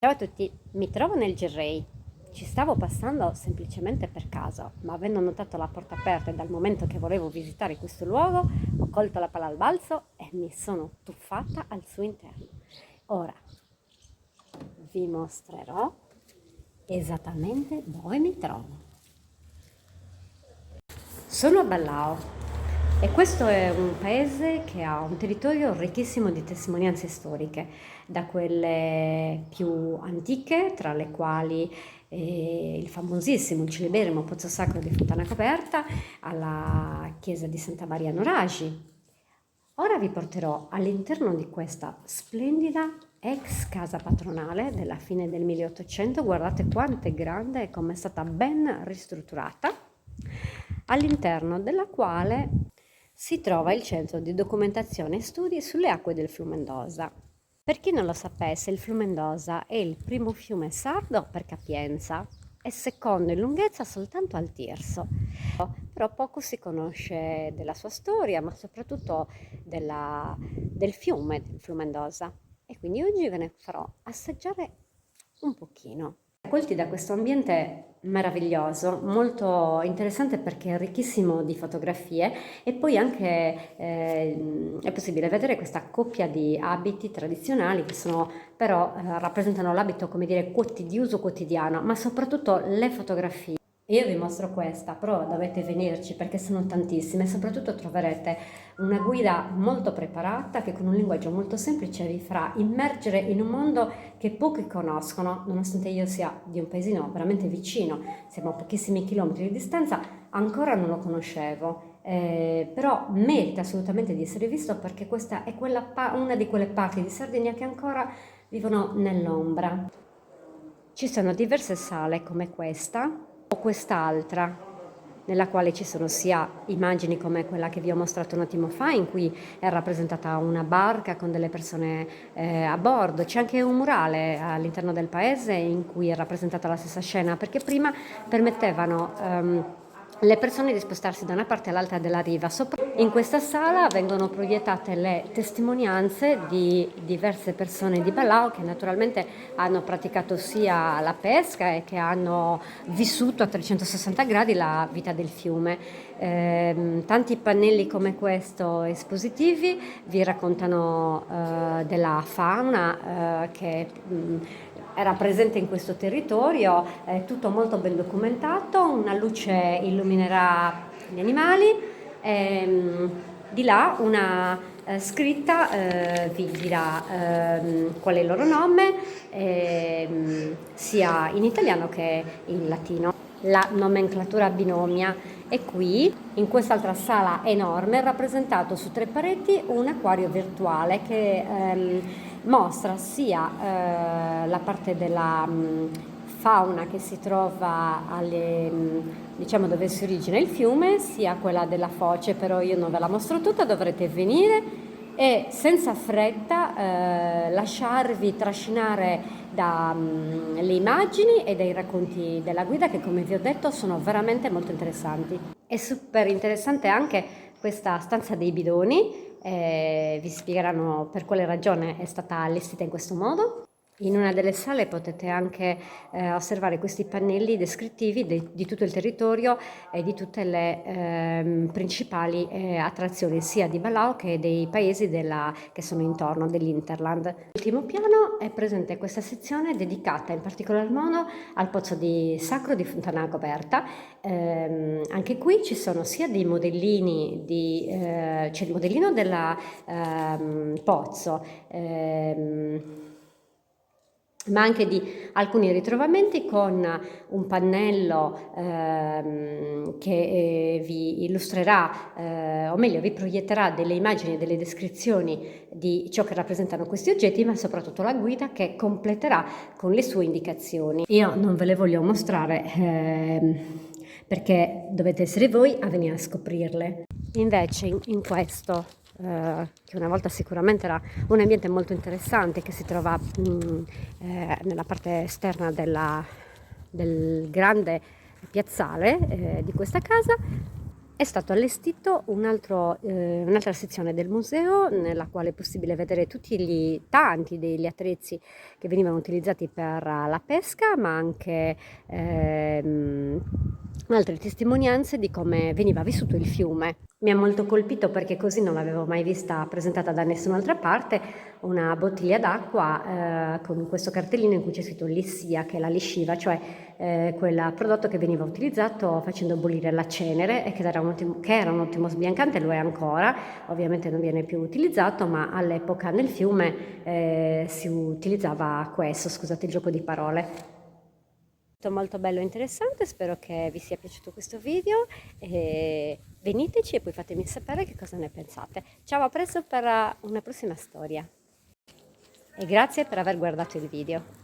Ciao a tutti, mi trovo nel Gerrei. Ci stavo passando semplicemente per caso, ma avendo notato la porta aperta e dal momento che volevo visitare questo luogo, ho colto la palla al balzo e mi sono tuffata al suo interno. Ora vi mostrerò esattamente dove mi trovo. Sono a Ballao e questo è un paese che ha un territorio ricchissimo di testimonianze storiche, da quelle più antiche, tra le quali il famosissimo, il celeberrimo Pozzo Sacro di Fontana Coperta, alla chiesa di Santa Maria Nuragi. Ora vi porterò all'interno di questa splendida ex casa patronale della fine del 1800, guardate quanto è grande e come è stata ben ristrutturata, all'interno della quale si trova il centro di documentazione e studi sulle acque del Flumendosa. Per chi non lo sapesse, il Flumendosa è il primo fiume sardo per capienza e secondo in lunghezza soltanto al Tirso. Però poco si conosce della sua storia, ma soprattutto del fiume, del Flumendosa. E quindi oggi ve ne farò assaggiare un pochino. Colti da questo ambiente meraviglioso, molto interessante perché è ricchissimo di fotografie e poi anche è possibile vedere questa coppia di abiti tradizionali che sono però rappresentano l'abito, come dire, di uso quotidiano, ma soprattutto le fotografie. Io vi mostro questa, però dovete venirci perché sono tantissime e soprattutto troverete una guida molto preparata che con un linguaggio molto semplice vi farà immergere in un mondo che pochi conoscono, nonostante io sia di un paesino veramente vicino, siamo a pochissimi chilometri di distanza, ancora non lo conoscevo, però merita assolutamente di essere visto perché questa è una di quelle parti di Sardegna che ancora vivono nell'ombra. Ci sono diverse sale come questa o quest'altra, nella quale ci sono sia immagini come quella che vi ho mostrato un attimo fa, in cui è rappresentata una barca con delle persone a bordo. C'è anche un murale all'interno del paese in cui è rappresentata la stessa scena, perché prima permettevano le persone di spostarsi da una parte all'altra della riva. In questa sala vengono proiettate le testimonianze di diverse persone di Balao che naturalmente hanno praticato sia la pesca e che hanno vissuto a 360 gradi la vita del fiume. Tanti pannelli come questo espositivi vi raccontano della fauna che era presente in questo territorio, è tutto molto ben documentato, una luce illuminerà gli animali. Di là una scritta vi dirà qual è il loro nome, sia in italiano che in latino. La nomenclatura binomia e qui, in quest'altra sala enorme, è rappresentato su 3 pareti un acquario virtuale che mostra sia la parte della fauna che si trova diciamo dove si origina il fiume, sia quella della foce, però io non ve la mostro tutta, dovrete venire e senza fretta lasciarvi trascinare dalle immagini e dai racconti della guida che, come vi ho detto, sono veramente molto interessanti. È super interessante anche questa stanza dei bidoni, vi spiegheranno per quale ragione è stata allestita in questo modo. In una delle sale potete anche osservare questi pannelli descrittivi di tutto il territorio e di tutte le principali attrazioni sia di Balao che dei paesi che sono intorno dell'Interland. All'ultimo piano è presente questa sezione dedicata in particolar modo al pozzo di Sacro di Fontana Coperta. Anche qui ci sono sia dei modellini, c'è il modellino del pozzo, ma anche di alcuni ritrovamenti con un pannello che vi illustrerà, o meglio vi proietterà delle immagini e delle descrizioni di ciò che rappresentano questi oggetti, ma soprattutto la guida che completerà con le sue indicazioni. Io non ve le voglio mostrare perché dovete essere voi a venire a scoprirle. Invece in questo che una volta sicuramente era un ambiente molto interessante che si trova nella parte esterna del grande piazzale di questa casa, è stato allestito un'altra sezione del museo nella quale è possibile vedere tutti gli tanti degli attrezzi che venivano utilizzati per la pesca, ma anche altre testimonianze di come veniva vissuto il fiume. Mi ha molto colpito perché così non l'avevo mai vista presentata da nessun'altra parte, una bottiglia d'acqua con questo cartellino in cui c'è scritto lissia, che è la lisciva, cioè quel prodotto che veniva utilizzato facendo bollire la cenere e che era un ottimo sbiancante, lo è ancora, ovviamente non viene più utilizzato, ma all'epoca nel fiume si utilizzava questo, scusate il gioco di parole. Molto bello e interessante, spero che vi sia piaciuto questo video e veniteci e poi fatemi sapere che cosa ne pensate. Ciao, a presto per una prossima storia e grazie per aver guardato il video.